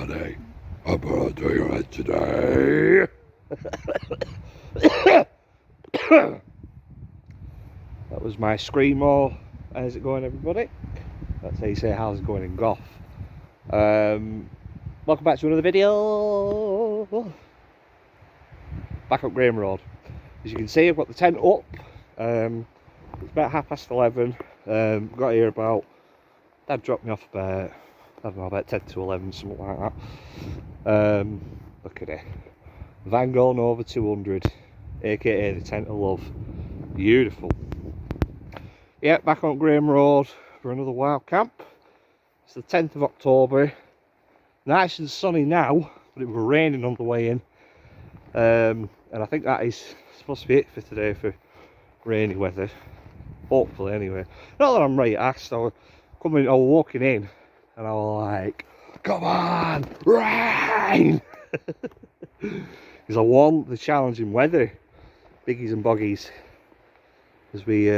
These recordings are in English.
everybody. I'm gonna do it today. That was my screamo. How's it going, everybody? That's how you say how's it going in Goth. Welcome back to another video. Back up Graham Road. As you can see, I've got the tent up. It's about 11:30. Got here about, Dad dropped me off about, I don't know, about 10 to 11, something like that. Look at it. Van Gogh over 200, aka the Tent of Love. Beautiful. Yeah, back on Graham Road for another wild camp. It's the 10th of October. Nice and sunny now, but it was raining on the way in. And I think that is supposed to be it for today for rainy weather. Hopefully, anyway. Not that I'm right asked. I was walking in and I was like, come on, rain! Because I want the challenging weather, biggies and boggies, as we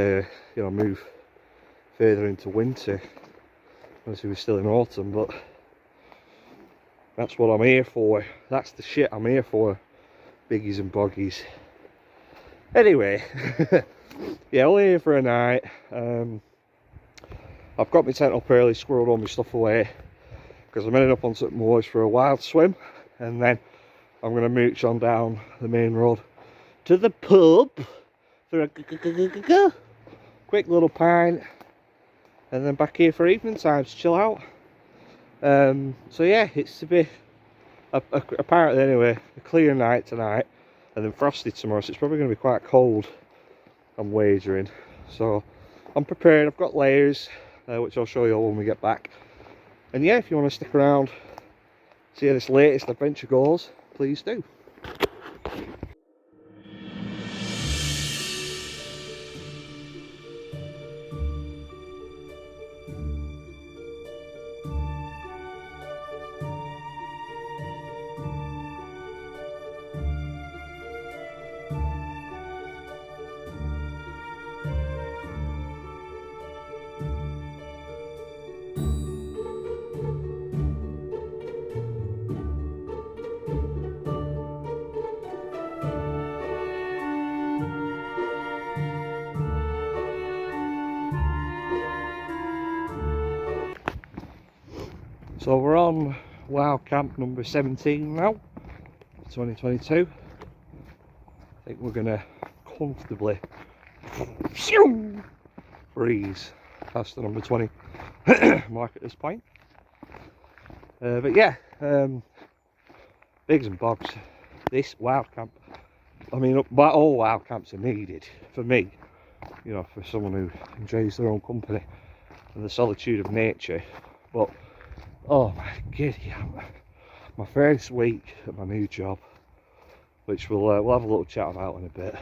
move further into winter. Obviously we're still in autumn, but that's what I'm here for. That's the shit I'm here for, biggies and boggies. Anyway, yeah, only here for a night. I've got my tent up early, squirreled all my stuff away, because I'm heading up on St Moors for a wild swim, and then I'm going to mooch on down the main road to the pub for a quick little pint, and then back here for evening time to chill out. So yeah, it's to be apparently anyway a clear night tonight, and then frosty tomorrow, so it's probably going to be quite cold, I'm wagering. So I'm prepared. I've got layers, which I'll show you all when we get back. And yeah, if you want to stick around, see how this latest adventure goes, please do. So we're on wild camp number 17 now, 2022. I think we're gonna comfortably breeze past the number 20 mark at this point. But yeah, bigs and bogs, this wild camp, I mean, all wild camps are needed for me, you know, for someone who enjoys their own company and the solitude of nature. But oh my giddy, my first week at my new job, which we'll have a little chat about in a bit.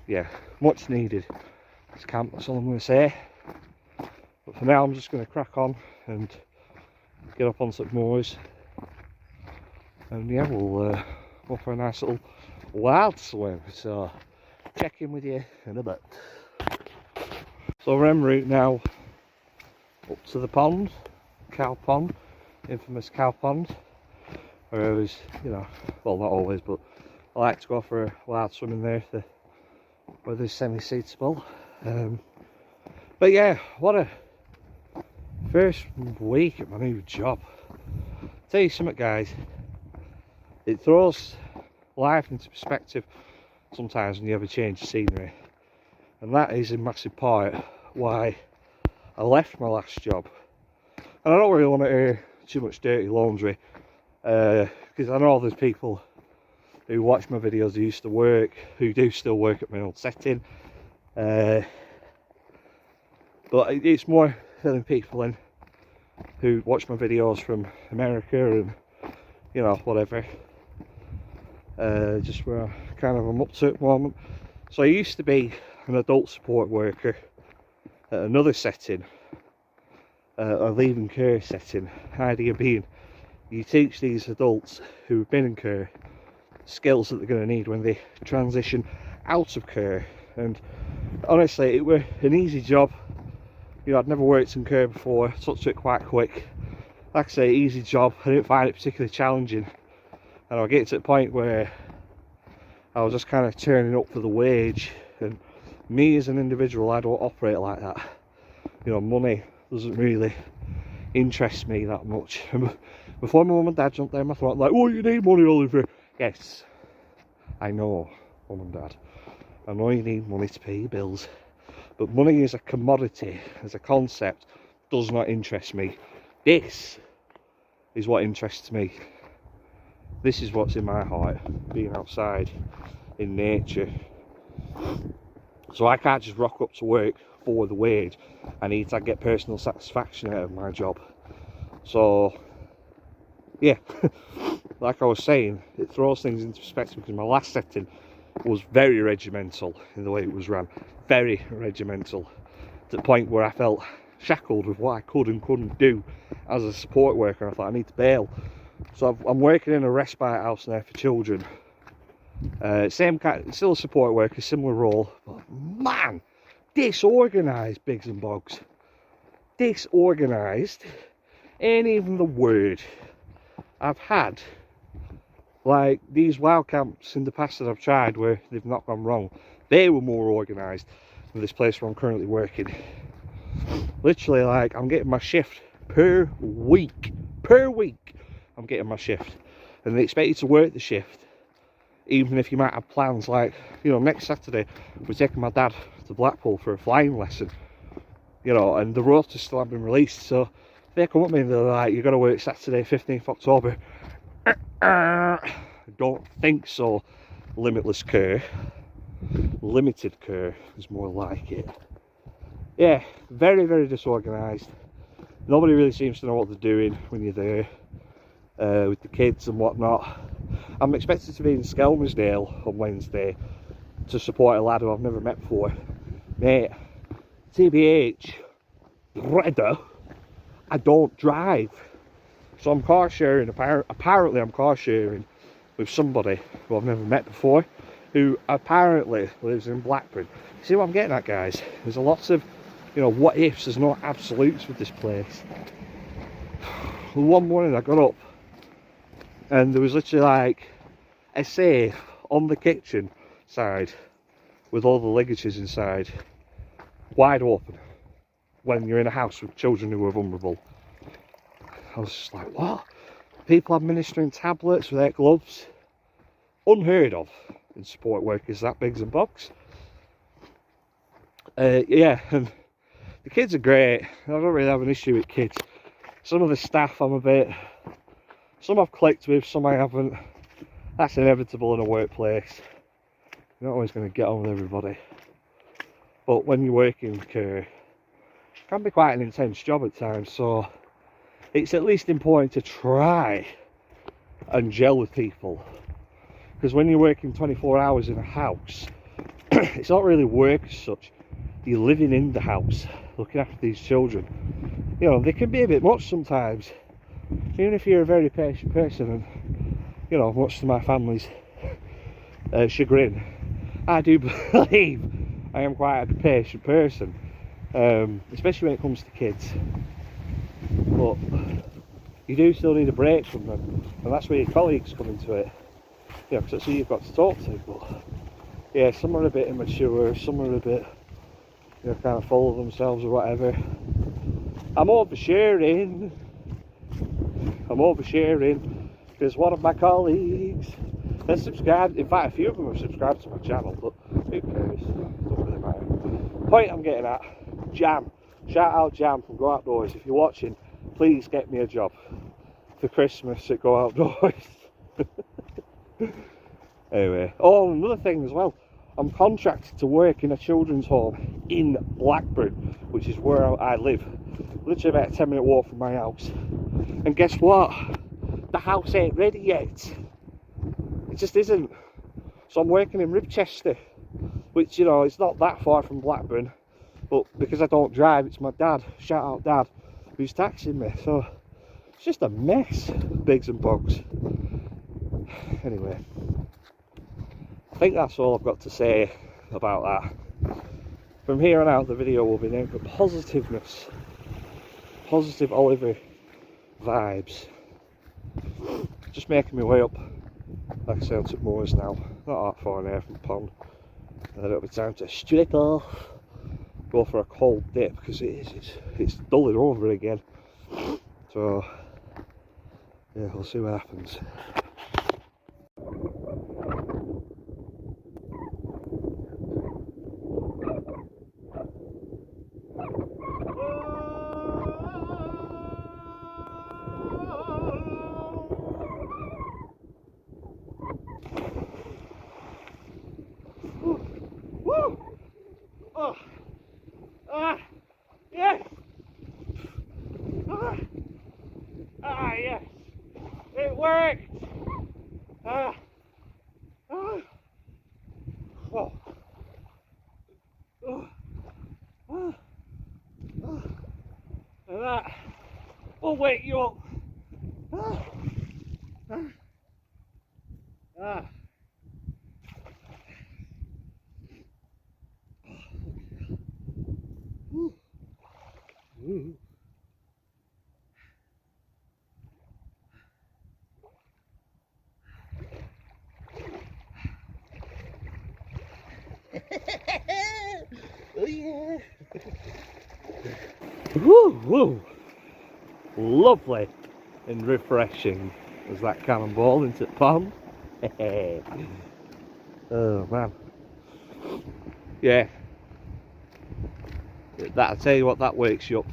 Yeah, much needed this camp, that's all I'm going to say. But for now I'm just going to crack on and get up on St Moors, and yeah, we'll go for a nice little wild swim. So check in with you in a bit. So we're en route now up to the pond, cow pond, infamous cow pond, where I always, you know, well, not always, but I like to go for a wild swim in there if the weather's semi-suitable. But yeah, what a first week at my new job. Tell you something, guys, it throws life into perspective sometimes when you have a change of scenery, and that is in massive part why I left my last job. And I don't really want to air too much dirty laundry, because I know there's people who watch my videos who used to work, who do still work at my old setting, but it's more filling people in who watch my videos from America and, you know, whatever, just where I'm up to at the moment. So I used to be an adult support worker at another setting, a leaving care setting. Idea being, you teach these adults who've been in care skills that they're going to need when they transition out of care. And honestly, it were an easy job. You know, I'd never worked in care before, took to it quite quick, like I say, easy job. I didn't find it particularly challenging, and I'll get to the point where I was just kind of turning up for the wage. And me as an individual, I don't operate like that. You know, money doesn't really interest me that much. Before my mum and dad jumped down my throat like, oh, you need money, Oliver. Yes, I know, mum and dad. I know you need money to pay your bills. But money as a commodity, as a concept, does not interest me. This is what interests me. This is what's in my heart, being outside in nature. So I can't just rock up to work for the wage. I need to get personal satisfaction out of my job. So yeah, like I was saying, it throws things into perspective, because my last setting was very regimental in the way it was run. Very regimental, to the point where I felt shackled with what I could and couldn't do as a support worker. I thought, I need to bail. So I'm working in a respite house now for children. Same kind, still a support worker, similar role, but man, disorganised, Biggs and Bogs. Disorganised ain't even the word. I've had like these wild camps in the past that I've tried where they've not gone wrong. They were more organised than this place where I'm currently working. Literally, like, I'm getting my shift per week. Per week, I'm getting my shift. And they expect you to work the shift, even if you might have plans. Like, you know, next Saturday, we're taking my dad to Blackpool for a flying lesson. You know, and the rotor's still haven't been released. So they come up to me and they're like, you've got to work Saturday, 15th October. I don't think so. Limitless care. Limited care is more like it. Yeah, very, very disorganised. Nobody really seems to know what they're doing when you're there with the kids and whatnot. I'm expected to be in Skelmersdale on Wednesday to support a lad who I've never met before. Mate, TBH, Redder, I don't drive. So I'm car sharing, apparently I'm car sharing with somebody who I've never met before, who apparently lives in Blackburn. See what I'm getting at, guys? There's a lot of, you know, what ifs. There's no absolutes with this place. One morning I got up and there was literally like a safe on the kitchen side with all the ligatures inside, wide open, when you're in a house with children who are vulnerable. I was just like, what? People administering tablets without gloves? Unheard of in support workers that Biggs and Bogs. Yeah, and the kids are great. I don't really have an issue with kids. Some of the staff some I've clicked with, some I haven't. That's inevitable in a workplace. You're not always going to get on with everybody. But when you're working in care, it can be quite an intense job at times, so it's at least important to try and gel with people. Because when you're working 24 hours in a house, it's not really work as such. You're living in the house, looking after these children. You know, they can be a bit much sometimes. Even if you're a very patient person, and, you know, much to my family's chagrin, I do believe I am quite a patient person, especially when it comes to kids. But you do still need a break from them, and that's where your colleagues come into it. You know, because that's who you've got to talk to. But yeah, some are a bit immature, some are a bit, you know, kind of full of themselves or whatever. I'm oversharing because one of my colleagues has subscribed. In fact, a few of them have subscribed to my channel, but who cares? Don't really matter. Point I'm getting at, Jam. Shout out Jam from Go Outdoors. If you're watching, please get me a job for Christmas at Go Outdoors. Anyway, oh, another thing as well, I'm contracted to work in a children's home in Blackburn, which is where I live, literally about a 10-minute walk from my house. And guess what? The house ain't ready yet. It just isn't. So I'm working in Ribchester, which, you know, it's not that far from Blackburn, but because I don't drive, it's my dad, shout out Dad, who's taxing me. So it's just a mess, Biggs and Bogs. Anyway, I think that's all I've got to say about that. From here on out, the video will be named for positiveness. Positive Oliver vibes. Just making my way up, like I say, onto moors now. Not that far now from the pond. And then it'll be time to strip off, go for a cold dip, because it's dulling over again. So yeah, we'll see what happens. Yes! Yes! It worked! Oh. And that will wake you up. Oh yeah. Woo, woo. Lovely and refreshing was that cannonball into the pond. Oh man. Yeah. That, I tell you what, that wakes you up.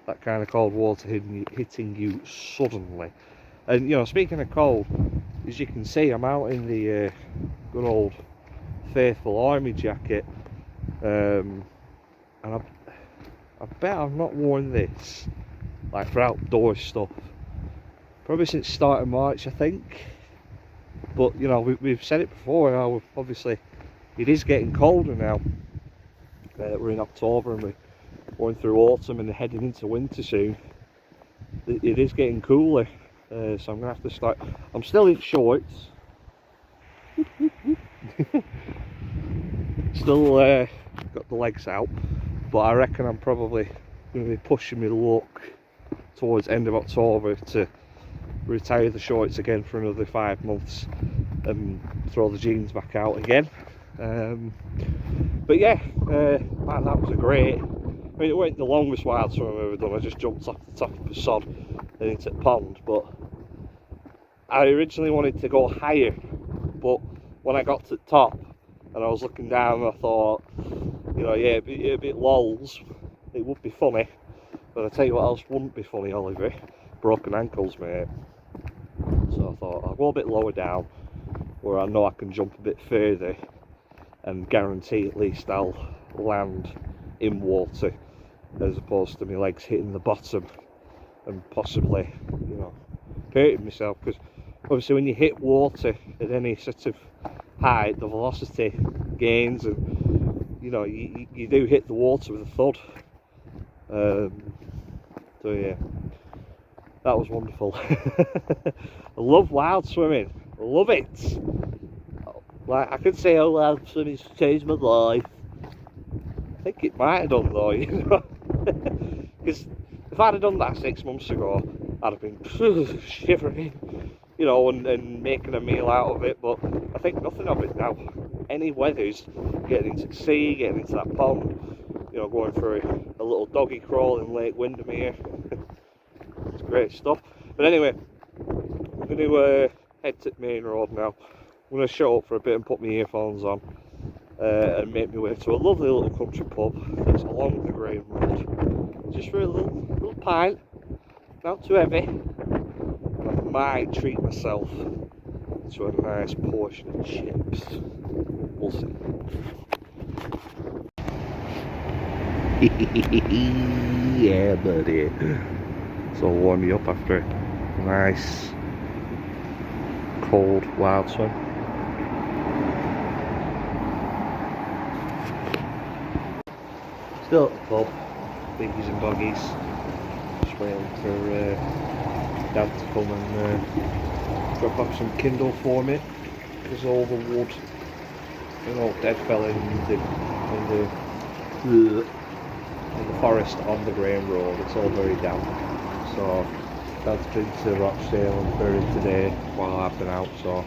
That kind of cold water hitting you suddenly. And you know, speaking of cold, as you can see, I'm out in the good old faithful army jacket, and I bet I've not worn this like for outdoor stuff probably since start of March, I think. But you know, we've said it before, how obviously it is getting colder now. We're in October and we're going through autumn and heading into winter soon. It is getting cooler, so I'm gonna have to start. I'm still in shorts. Still got the legs out, but I reckon I'm probably going to be pushing my luck towards end of October to retire the shorts again for another 5 months and throw the jeans back out again. But yeah, man, that was a great. I mean, it wasn't the longest wild swim I've ever done. I just jumped off the top of the sod and into the pond, but I originally wanted to go higher, but when I got to the top and I was looking down, I thought, you know, yeah, it'd be a bit lols, it would be funny, but I tell you what else wouldn't be funny, Oliver, broken ankles, mate. So I thought I'll go a bit lower down where I know I can jump a bit further and guarantee at least I'll land in water as opposed to my legs hitting the bottom and possibly, you know, hurting myself, because obviously when you hit water at any sort of height, the velocity gains and you know, you do hit the water with a thud. So yeah, that was wonderful. I love wild swimming, I love it. Like, I could say, oh, wild swimming's changed my life. I think it might have done though, you know, because if I'd have done that 6 months ago, I'd have been shivering, you know, and making a meal out of it. But I think nothing of it now. Any weather's getting into the sea, getting into that pond, you know, going for a little doggy crawl in Lake Windermere. It's great stuff. But anyway, I'm going to head to the main road now. I'm going to shut up for a bit and put my earphones on and make my way to a lovely little country pub that's along the Graham Road, just for a little pint, not too heavy. I might treat myself to a nice portion of chips. We'll see. Yeah, buddy. So I'll warm you up after a nice cold wild swim. Still at the pub, biggies and boggies, just waiting for Dad to come and drop off some kindle for me, because all the wood, you know, dead fell in the forest on the Graham Road. It's all very damp, so Dad's been to Rochdale and Bury today while I've been out, so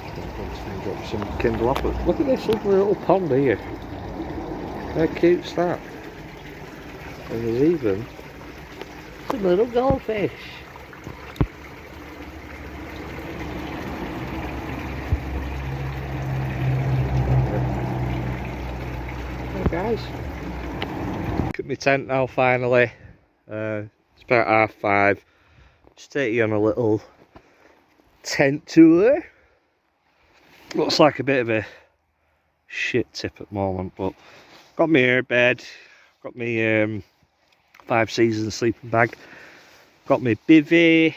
I'm going to drop some Kindle off. But look at this lovely little pond here. How cute's that? And there's even some little goldfish. Hey guys. Look at my tent now finally. It's about 5:30. Just take you on a little tent tour. Looks like a bit of a shit tip at the moment, but got my air bed, got my 5 seasons sleeping bag, got my bivvy,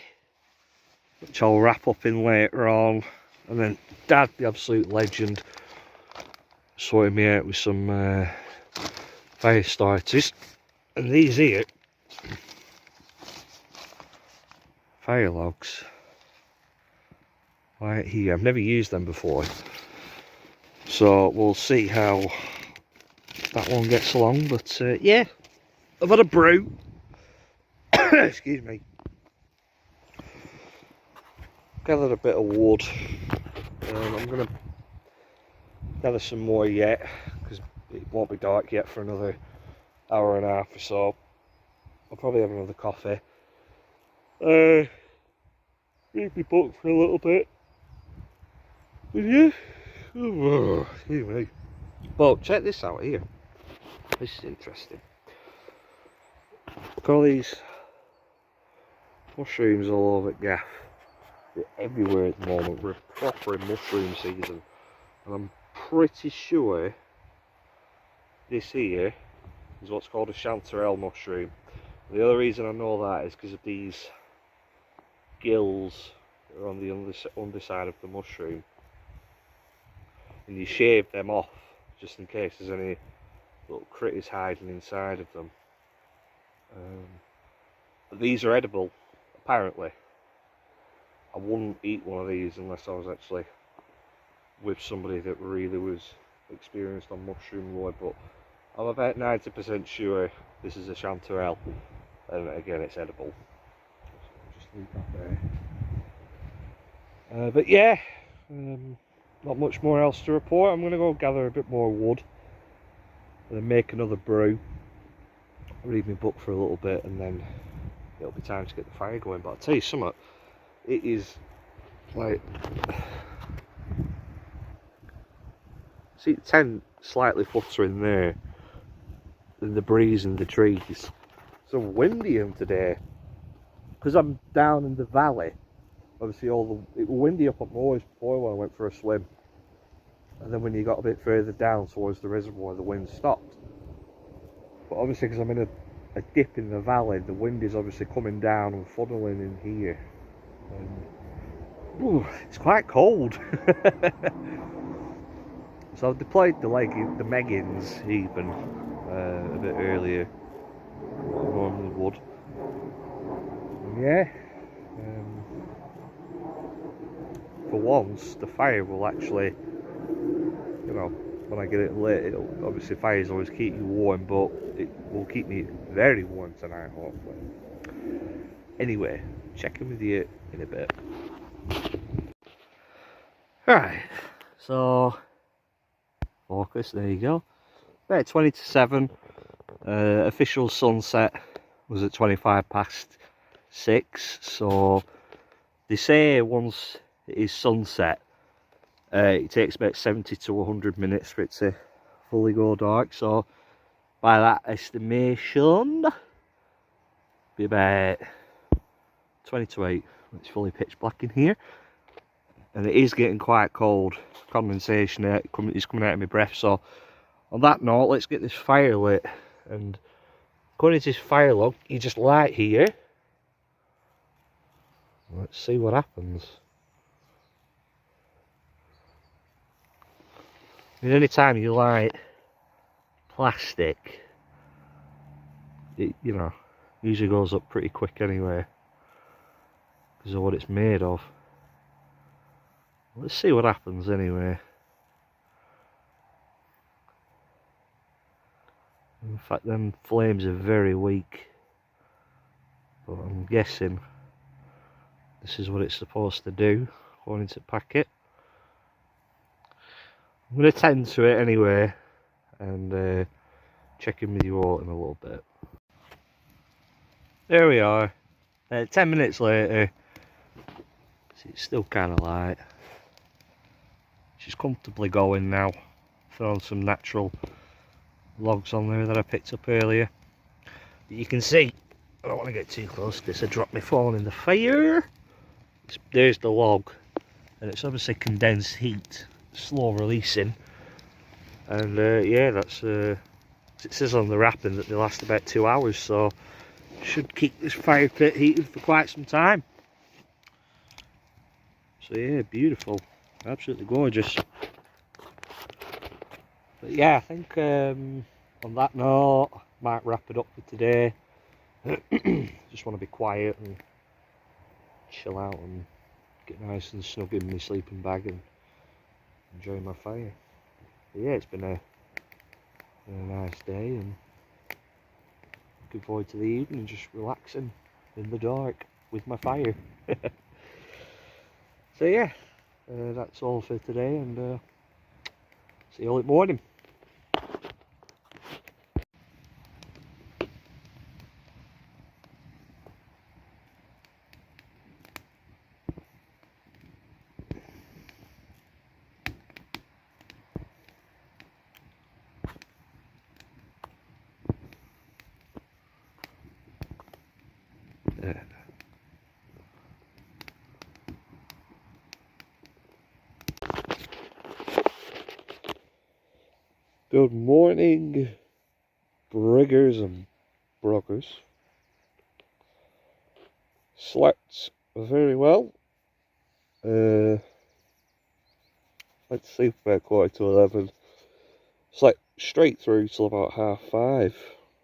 which I'll wrap up in later on, and then Dad, the absolute legend, sorted me out with some fire starters, and these here, fire logs, right here. I've never used them before, so we'll see how that one gets along. But yeah, I've had a brew. Excuse me. Gathered a bit of wood. I'm gonna gather some more yet, because it won't be dark yet for another hour and a half or so. I'll probably have another coffee. Read my book for a little bit. But yeah, excuse me. But check this out here. This is interesting. Got all these mushrooms all over Gaff. They're everywhere at the moment. We're proper in mushroom season, and I'm pretty sure this here is what's called a chanterelle mushroom. The other reason I know that is because of these gills that are on the underside of the mushroom, and you shave them off just in case there's any little critters hiding inside of them. But these are edible, apparently. I wouldn't eat one of these unless I was actually with somebody that really was experienced on mushroom lore, but I'm about 90% sure this is a chanterelle, and again it's edible. So just leave that there. But yeah, not much more else to report. I'm going to go gather a bit more wood and then make another brew, read my book for a little bit, and then it'll be time to get the fire going. But I'll tell you something, it is like, see the tent slightly fluttering there, and the breeze in the trees. It's so windy in today because I'm down in the valley. Obviously it was windy up at Moors before when I went for a swim, and then when you got a bit further down towards the reservoir the wind stopped. But obviously because I'm in a dip in the valley, the wind is obviously coming down and funneling in here, and ooh, it's quite cold. So I've deployed the Meggins even a bit earlier than I normally would. And yeah, for once the fire will actually, you know, when I get it lit, obviously fires always keep you warm, but it will keep me very warm tonight, hopefully. Anyway, checking with you in a bit. Right, so focus, there you go. About 20 to 7. Official sunset was at 6:25, so they say once it is sunset, it takes about 70 to 100 minutes for it to fully go dark. So by that estimation, be about 20 to 8 when it's fully pitch black in here. And it is getting quite cold. Condensation is coming out of my breath. So on that note, let's get this fire lit. And according to this fire log, you just light here. Let's see what happens. And any time you light plastic, it, you know, usually goes up pretty quick anyway because of what it's made of. Let's see what happens anyway. In fact, them flames are very weak. but I'm guessing this is what it's supposed to do according to packet. I'm going to tend to it anyway and check in with you all in a little bit. There we are, 10 minutes later. See, it's still kind of light. She's comfortably going now. Thrown some natural logs on there that I picked up earlier. But you can see, I don't want to get too close because I dropped my phone in the fire. There's the log, and it's obviously condensed heat, slow releasing. And yeah, that's it says on the wrapping that they last about 2 hours, so should keep this fire pit heated for quite some time. So yeah, beautiful, absolutely gorgeous. But yeah, I think on that note, I might wrap it up for today. Just want to be quiet and chill out and get nice and snug in my sleeping bag and enjoy my fire. But yeah, it's been a nice day, and looking forward to the evening, just relaxing in the dark with my fire. So yeah, that's all for today, and see you all in the morning. Good morning, briggers and broggers. Slept very well. Went to sleep about 11:15. Slept straight through till about 5:30,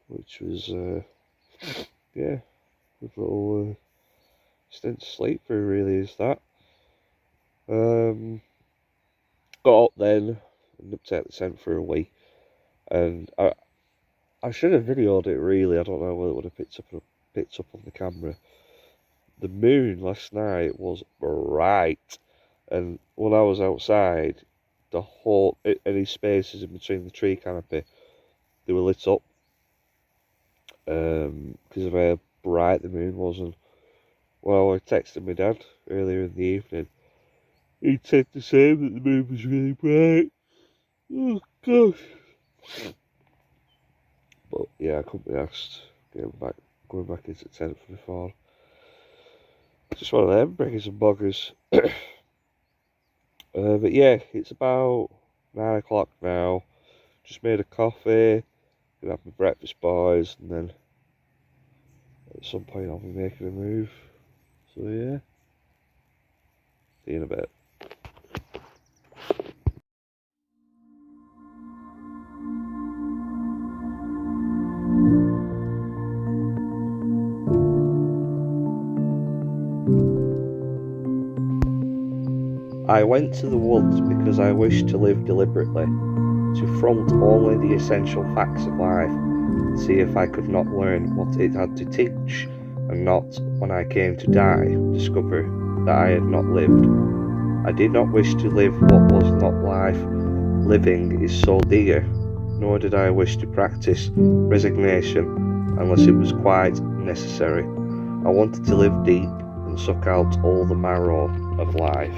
which was yeah, a little stint of sleep through really is that. Got up then and nipped out the tent for a wee, and I should have videoed it really. I don't know whether it would have picked up on the camera. The moon last night was bright, and when I was outside, the whole any spaces in between the tree canopy, they were lit up because of how bright the moon was. And well, I texted my dad earlier in the evening. He said the same, that the moon was really bright. Oh gosh! But yeah, I couldn't be asked going back into tent for the fall. Just one of them, briggers and boggers. But yeah, it's about 9 o'clock now. Just made a coffee, gonna have my breakfast, boys, and then at some point I'll be making a move. So yeah, see you in a bit. I went to the woods because I wished to live deliberately, to front only the essential facts of life, and see if I could not learn what it had to teach, and not, when I came to die, discover that I had not lived. I did not wish to live what was not life. Living is so dear, nor did I wish to practice resignation unless it was quite necessary. I wanted to live deep and suck out all the marrow of life.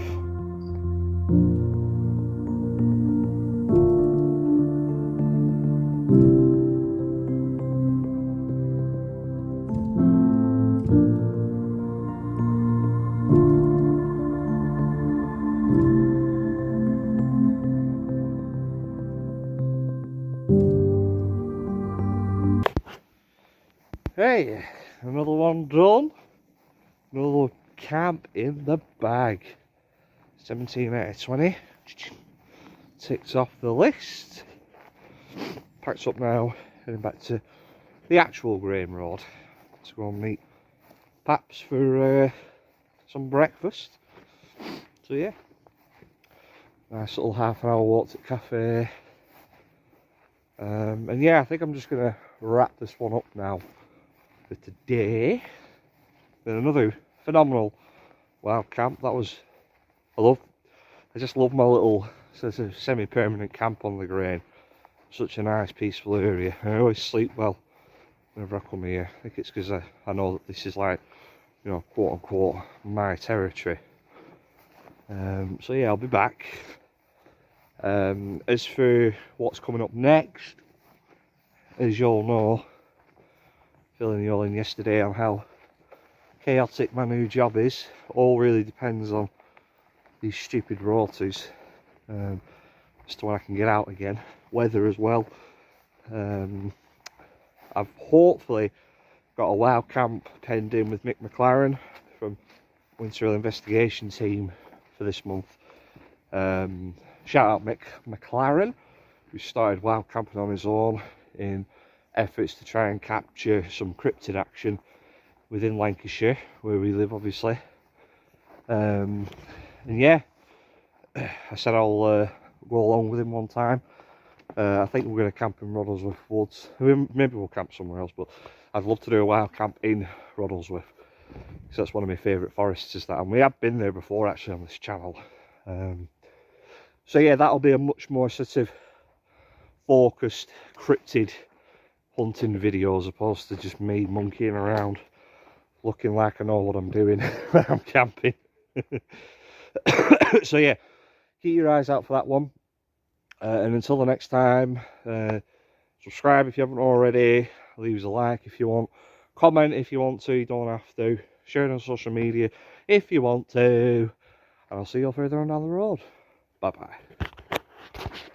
Hey, another one done. Another camp in the bag. 17 out of 20. Ticked off the list. Packed up now, heading back to the actual grain road to go and meet Paps for some breakfast. So yeah, nice little half-an-hour walk to the cafe. And yeah, I think I'm just gonna wrap this one up now for today. Been another phenomenal wild camp. That was, I just love my little semi-permanent camp on the Grain. Such a nice peaceful area. I always sleep well whenever I come here. I think it's because I know that this is like, you know, quote unquote my territory. So yeah, I'll be back. As for what's coming up next, as you all know, filling you all in yesterday on how chaotic my new job is, all really depends on these stupid rotors, as to when I can get out again, weather as well. I've hopefully got a wild camp penned in with Mick McLaren from Winter Investigation Team for this month. Shout out Mick McLaren, who started wild camping on his own in efforts to try and capture some cryptid action within Lancashire, where we live obviously. And yeah, I said I'll go along with him one time. I think we're going to camp in Roddlesworth Woods. Maybe we'll camp somewhere else, but I'd love to do a wild camp in Roddlesworth, because that's one of my favourite forests, is that, and we have been there before actually on this channel. So yeah, that'll be a much more sort of focused cryptid hunting video, as opposed to just me monkeying around looking like I know what I'm doing when I'm camping. So yeah, keep your eyes out for that one, and until the next time, subscribe if you haven't already, leave us a like if you want, comment if you want to, you don't have to, share it on social media if you want to, and I'll see you all further on down the road. Bye bye.